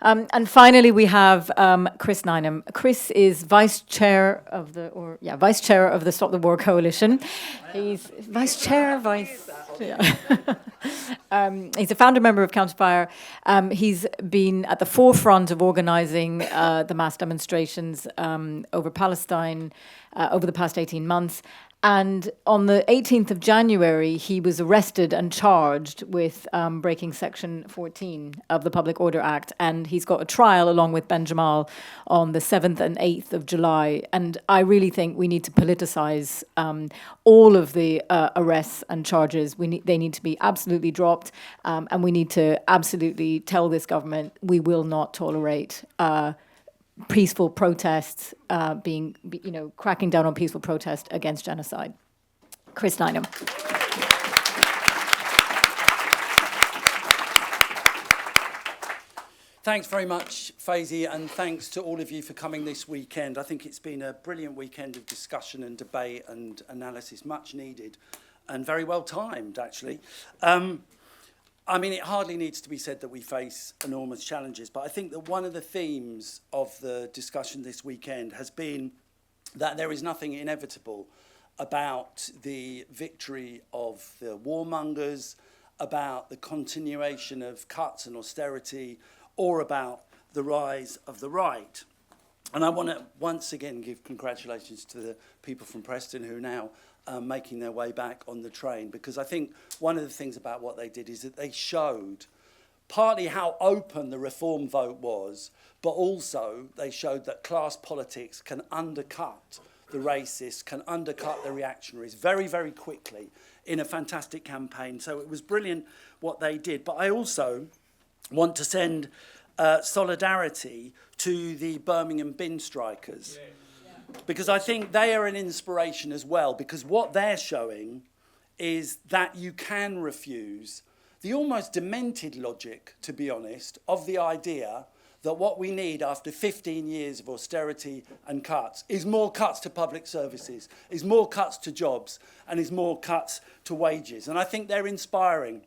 And finally, we have Chris Nineham. Chris is vice chair of the Stop the War Coalition. He's vice chair, vice. Yeah. He's a founder member of Counterfire. He's been at the forefront of organising the mass demonstrations over Palestine over the past 18 months. And on the 18th of January, he was arrested and charged with breaking Section 14 of the Public Order Act. And he's got a trial along with Ben Jamal on the 7th and 8th of July. And I really think we need to politicise all of the arrests and charges. They need to be absolutely dropped. And we need to absolutely tell this government we will not tolerate peaceful protests cracking down on peaceful protest against genocide. Chris Nineham. Thanks very much, Faizi, and thanks to all of you for coming this weekend. I think it's been a brilliant weekend of discussion and debate and analysis, much needed and very well timed, actually. I mean, it hardly needs to be said that we face enormous challenges, but I think that one of the themes of the discussion this weekend has been that there is nothing inevitable about the victory of the warmongers, about the continuation of cuts and austerity, or about the rise of the right. And I want to once again give congratulations to the people from Preston who are now making their way back on the train, because I think one of the things about what they did is that they showed partly how open the reform vote was, but also they showed that class politics can undercut the racists, can undercut the reactionaries very, very quickly in a fantastic campaign. So it was brilliant what they did. But I also want to send solidarity to the Birmingham bin strikers. Yeah. Because I think they are an inspiration as well, because what they're showing is that you can refuse the almost demented logic, to be honest, of the idea that what we need after 15 years of austerity and cuts is more cuts to public services, is more cuts to jobs, and is more cuts to wages. And I think they're inspiring.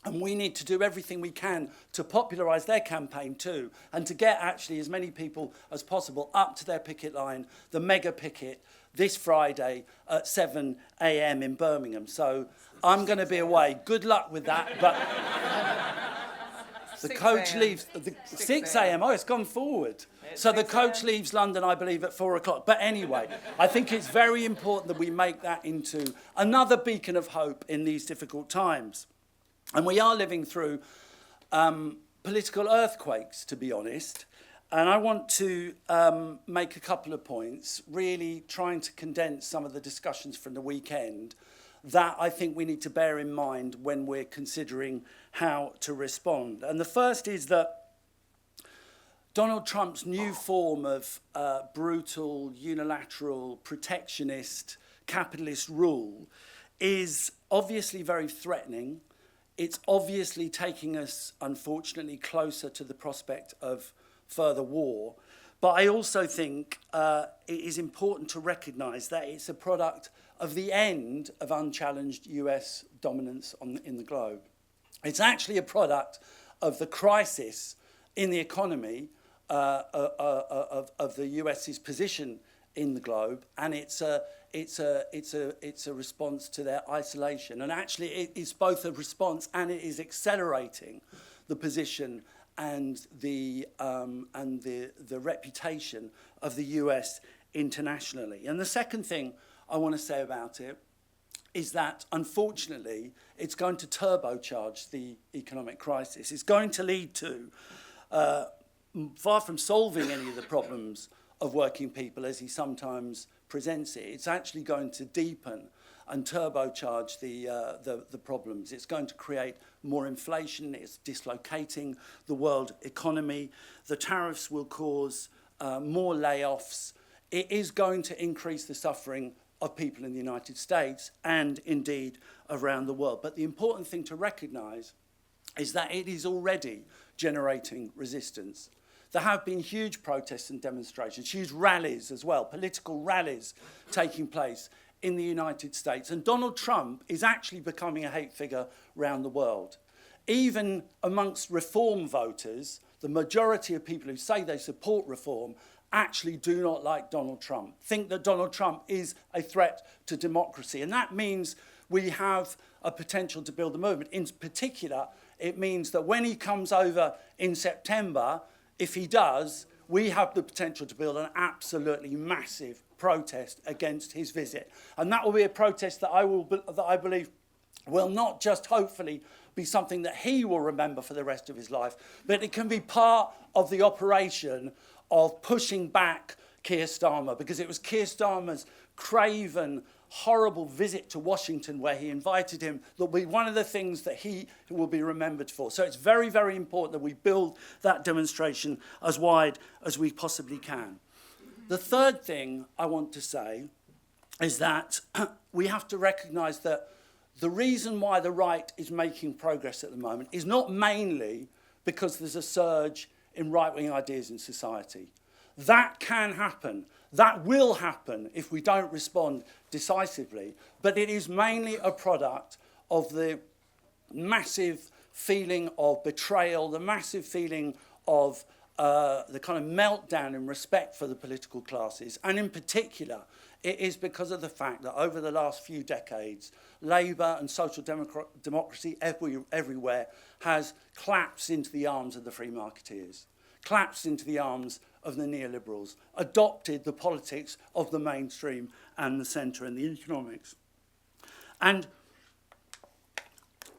And we need to do everything we can to popularise their campaign too, and to get actually as many people as possible up to their picket line, the mega picket, this Friday at 7 a.m. in Birmingham. So I'm going to be away. Good luck with that. But the coach leaves, 6 a.m. Oh, it's gone forward. So the coach leaves London, I believe, at 4 o'clock. But anyway, I think it's very important that we make that into another beacon of hope in these difficult times. And we are living through political earthquakes, to be honest. And I want to make a couple of points, really trying to condense some of the discussions from the weekend that I think we need to bear in mind when we're considering how to respond. And the first is that Donald Trump's new form of brutal, unilateral, protectionist, capitalist rule is obviously very threatening. It's obviously taking us, unfortunately, closer to the prospect of further war. But I also think it is important to recognise that it's a product of the end of unchallenged US dominance in the globe. It's actually a product of the crisis in the economy of the US's position in the globe, and it's a response to their isolation. And actually, it is both a response and it is accelerating the position and the reputation of the US internationally. And the second thing I want to say about it is that, unfortunately, it's going to turbocharge the economic crisis. It's going to lead to, far from solving any of the problems of working people, as he sometimes presents it, it's actually going to deepen and turbocharge the problems. It's going to create more inflation. It's dislocating the world economy. The tariffs will cause more layoffs. It is going to increase the suffering of people in the United States and indeed around the world. But the important thing to recognise is that it is already generating resistance. There have been huge protests and demonstrations, huge rallies as well, political rallies taking place in the United States. And Donald Trump is actually becoming a hate figure around the world. Even amongst reform voters, the majority of people who say they support reform actually do not like Donald Trump, think that Donald Trump is a threat to democracy. And that means we have a potential to build a movement. In particular, it means that when he comes over in September, if he does, we have the potential to build an absolutely massive protest against his visit. And that will be a protest that I believe will not just hopefully be something that he will remember for the rest of his life, but it can be part of the operation of pushing back Keir Starmer, because it was Keir Starmer's craven, horrible visit to Washington where he invited him that will be one of the things that he will be remembered for. So it's very, very important that we build that demonstration as wide as we possibly can. The third thing I want to say is that we have to recognise that the reason why the right is making progress at the moment is not mainly because there's a surge in right-wing ideas in society. That can happen. That will happen if we don't respond decisively. But it is mainly a product of the massive feeling of betrayal, the massive feeling of the kind of meltdown in respect for the political classes. And in particular, it is because of the fact that over the last few decades, Labour and social democracy everywhere has collapsed into the arms of the free marketeers, collapsed into the arms of the neoliberals, adopted the politics of the mainstream and the centre and the economics. And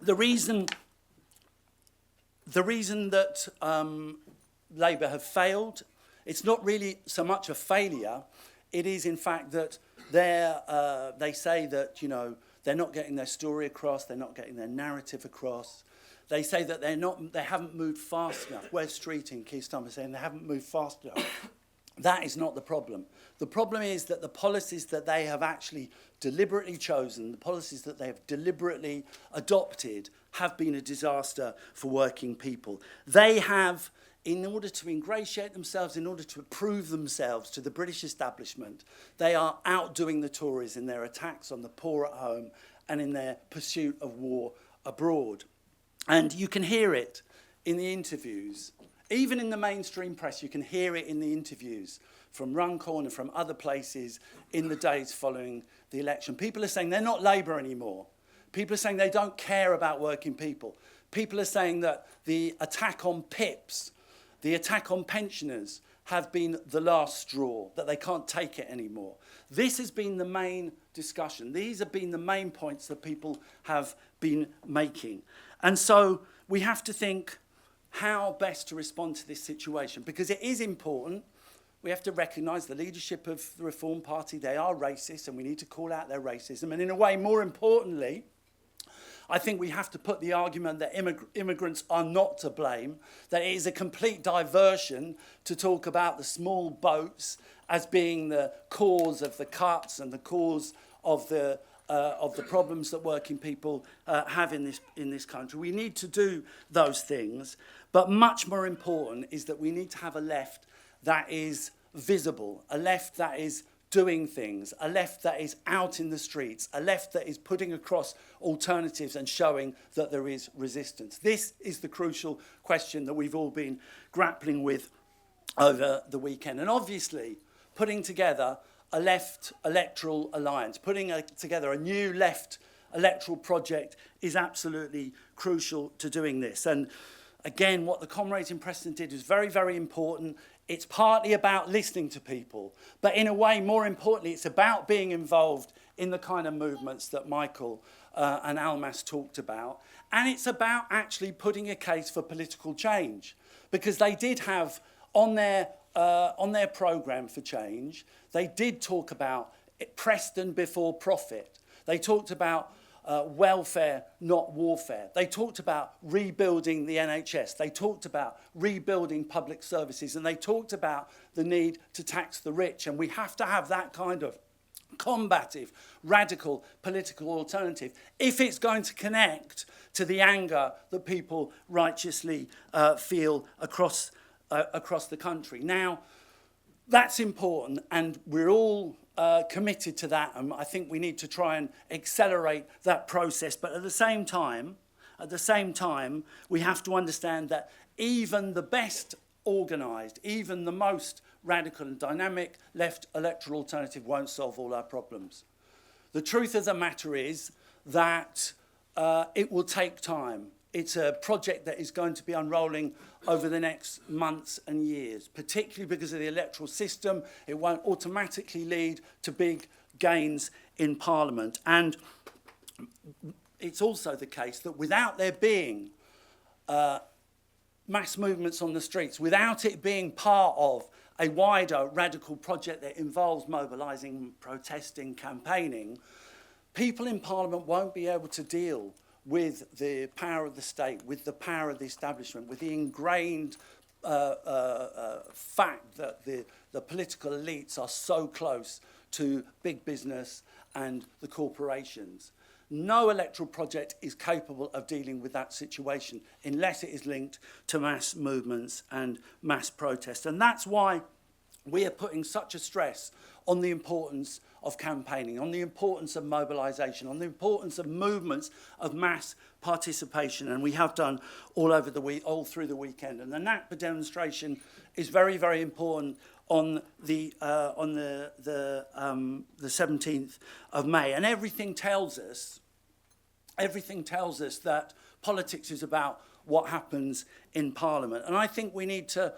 the reason that Labour have failed, it's not really so much a failure. It is, in fact, that they say that, you know, they're not getting their story across, they're not getting their narrative across. They say that they haven't moved fast enough. Wes Streeting, Keir Starmer, saying they haven't moved fast enough. That is not the problem. The problem is that the policies that they have actually deliberately chosen, the policies that they have deliberately adopted, have been a disaster for working people. They have, in order to ingratiate themselves, in order to prove themselves to the British establishment, they are outdoing the Tories in their attacks on the poor at home and in their pursuit of war abroad. And you can hear it in the interviews. Even in the mainstream press, you can hear it in the interviews from Runcorn and from other places in the days following the election. People are saying they're not Labour anymore. People are saying they don't care about working people. People are saying that the attack on PIPs, the attack on pensioners, have been the last straw, that they can't take it anymore. This has been the main discussion. These have been the main points that people have been making. And so we have to think how best to respond to this situation, because it is important. We have to recognise the leadership of the Reform Party. They are racist, and we need to call out their racism. And in a way, more importantly, I think we have to put the argument that immigrants are not to blame, that it is a complete diversion to talk about the small boats as being the cause of the cuts and the cause of the problems that working people have in this country. We need to do those things, but much more important is that we need to have a left that is visible, a left that is doing things, a left that is out in the streets, a left that is putting across alternatives and showing that there is resistance. This is the crucial question that we've all been grappling with over the weekend. And obviously, putting together a left electoral alliance, putting together a new left electoral project is absolutely crucial to doing this. And again, what the comrades in Preston did is very, very important. It's partly about listening to people, but in a way, more importantly, it's about being involved in the kind of movements that Michael and Almas talked about. And it's about actually putting a case for political change, because they did have on their programme for change, they did talk about Preston before profit. They talked about welfare, not warfare. They talked about rebuilding the NHS. They talked about rebuilding public services. And they talked about the need to tax the rich. And we have to have that kind of combative, radical political alternative if it's going to connect to the anger that people righteously feel across the country. Now, that's important, and we're all committed to that, and I think we need to try and accelerate that process. But at the same time, At the same time, we have to understand that even the best organised, even the most radical and dynamic left electoral alternative won't solve all our problems. The truth of the matter is that it will take time. It's a project that is going to be unrolling over the next months and years, particularly because of the electoral system. It won't automatically lead to big gains in Parliament. And it's also the case that without there being mass movements on the streets, without it being part of a wider radical project that involves mobilising, protesting, campaigning, people in Parliament won't be able to deal with the power of the state, with the power of the establishment, with the ingrained fact that the political elites are so close to big business and the corporations. No electoral project is capable of dealing with that situation unless it is linked to mass movements and mass protests. And that's why we are putting such a stress on the importance of campaigning, on the importance of mobilisation, on the importance of movements of mass participation, and we have done all through the weekend. And the NAPA demonstration is very, very important on the 17th of May, and everything tells us that politics is about what happens in Parliament. And I think we need to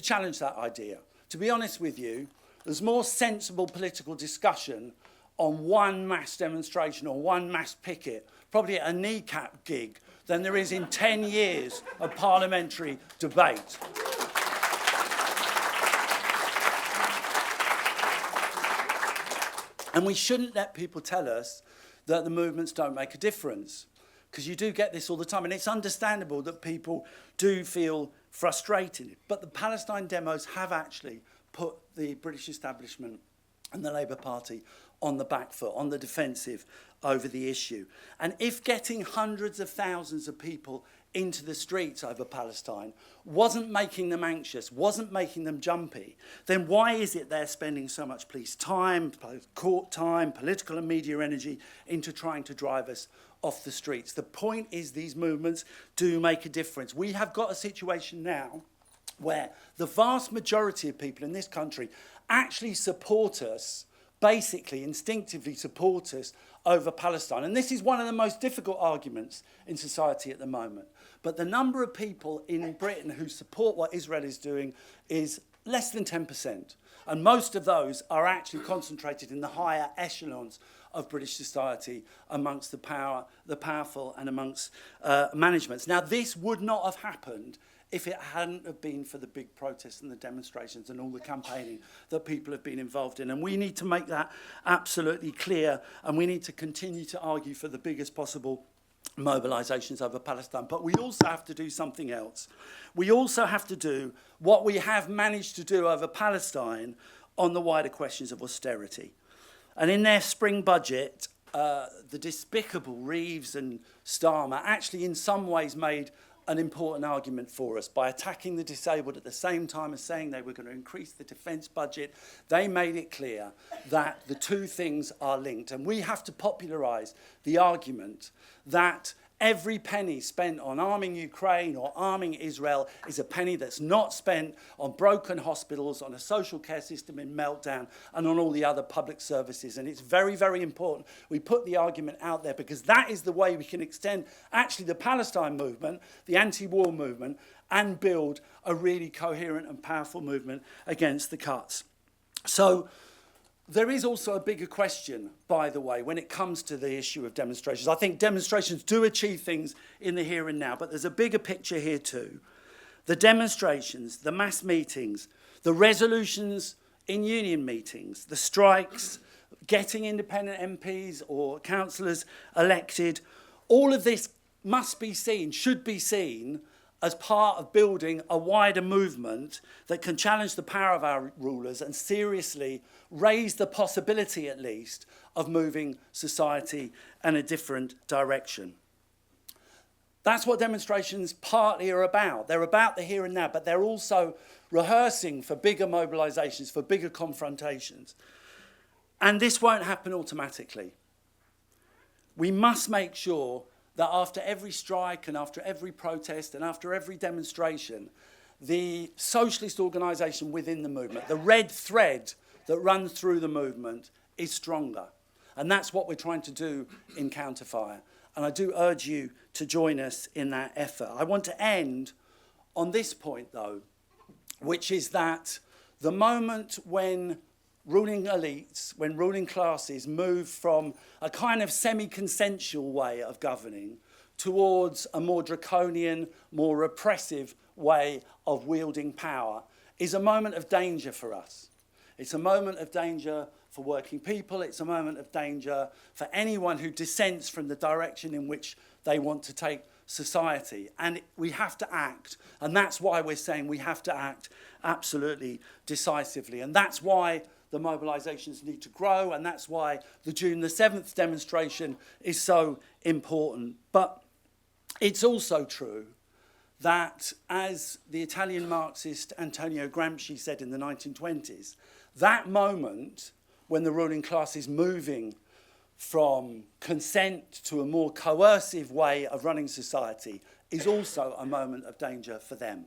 challenge that idea. To be honest with you, there's more sensible political discussion on one mass demonstration or one mass picket, probably at a kneecap gig, than there is in 10 years of parliamentary debate. And we shouldn't let people tell us that the movements don't make a difference, because you do get this all the time, and it's understandable that people do feel frustrated. But the Palestine demos have actually put the British establishment and the Labour Party on the back foot, on the defensive over the issue. And if getting hundreds of thousands of people into the streets over Palestine wasn't making them anxious, wasn't making them jumpy, then why is it they're spending so much police time, court time, political and media energy into trying to drive us off the streets? The point is these movements do make a difference. We have got a situation now where the vast majority of people in this country actually support us, basically instinctively support us over Palestine. And this is one of the most difficult arguments in society at the moment. But the number of people in Britain who support what Israel is doing is less than 10%. And most of those are actually concentrated in the higher echelons of British society amongst the powerful and amongst managements. Now, this would not have happened if it hadn't have been for the big protests and the demonstrations and all the campaigning that people have been involved in. And we need to make that absolutely clear, and we need to continue to argue for the biggest possible mobilisations over Palestine. But we also have to do something else. We also have to do what we have managed to do over Palestine on the wider questions of austerity. And in their spring budget, the despicable Reeves and Starmer actually in some ways made an important argument for us by attacking the disabled at the same time as saying they were going to increase the defence budget. They made it clear that the two things are linked, and we have to popularise the argument that every penny spent on arming Ukraine or arming Israel is a penny that's not spent on broken hospitals, on a social care system in meltdown, and on all the other public services. And it's very, very important we put the argument out there, because that is the way we can extend actually the Palestine movement, the anti-war movement, and build a really coherent and powerful movement against the cuts. So there is also a bigger question, by the way, when it comes to the issue of demonstrations. I think demonstrations do achieve things in the here and now, but there's a bigger picture here too. The demonstrations, the mass meetings, the resolutions in union meetings, the strikes, getting independent MPs or councillors elected, all of this must be seen, should be seen, as part of building a wider movement that can challenge the power of our rulers and seriously raise the possibility, at least, of moving society in a different direction. That's what demonstrations partly are about. They're about the here and now, but they're also rehearsing for bigger mobilisations, for bigger confrontations. And this won't happen automatically. We must make sure that after every strike and after every protest and after every demonstration, the socialist organisation within the movement, the red thread that runs through the movement, is stronger. And that's what we're trying to do in Counterfire. And I do urge you to join us in that effort. I want to end on this point, though, which is that the moment when ruling elites, when ruling classes move from a kind of semi-consensual way of governing towards a more draconian, more repressive way of wielding power, is a moment of danger for us. It's a moment of danger for working people. It's a moment of danger for anyone who dissents from the direction in which they want to take society. And we have to act. And that's why we're saying we have to act absolutely decisively. And that's why the mobilisations need to grow. And that's why the June the 7th demonstration is so important. But it's also true that, as the Italian Marxist Antonio Gramsci said in the 1920s, that moment when the ruling class is moving from consent to a more coercive way of running society is also a moment of danger for them.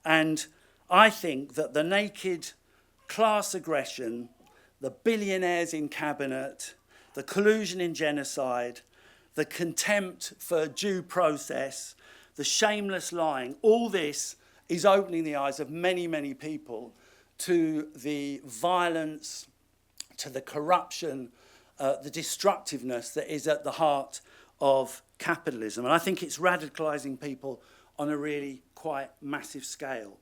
And I think that the naked class aggression, the billionaires in cabinet, the collusion in genocide, the contempt for due process, the shameless lying, all this is opening the eyes of many, many people to the violence, to the corruption, the destructiveness that is at the heart of capitalism. And I think it's radicalising people on a really quite massive scale.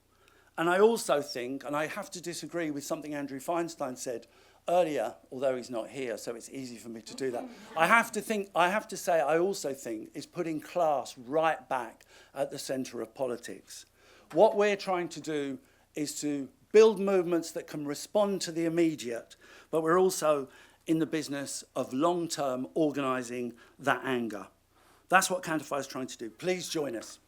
And I also think, and I have to disagree with something Andrew Feinstein said earlier, although he's not here, so it's easy for me to do that. I have to say, I also think is putting class right back at the centre of politics. What we're trying to do is to build movements that can respond to the immediate, but we're also in the business of long-term organising that anger. That's what Counterfire is trying to do. Please join us.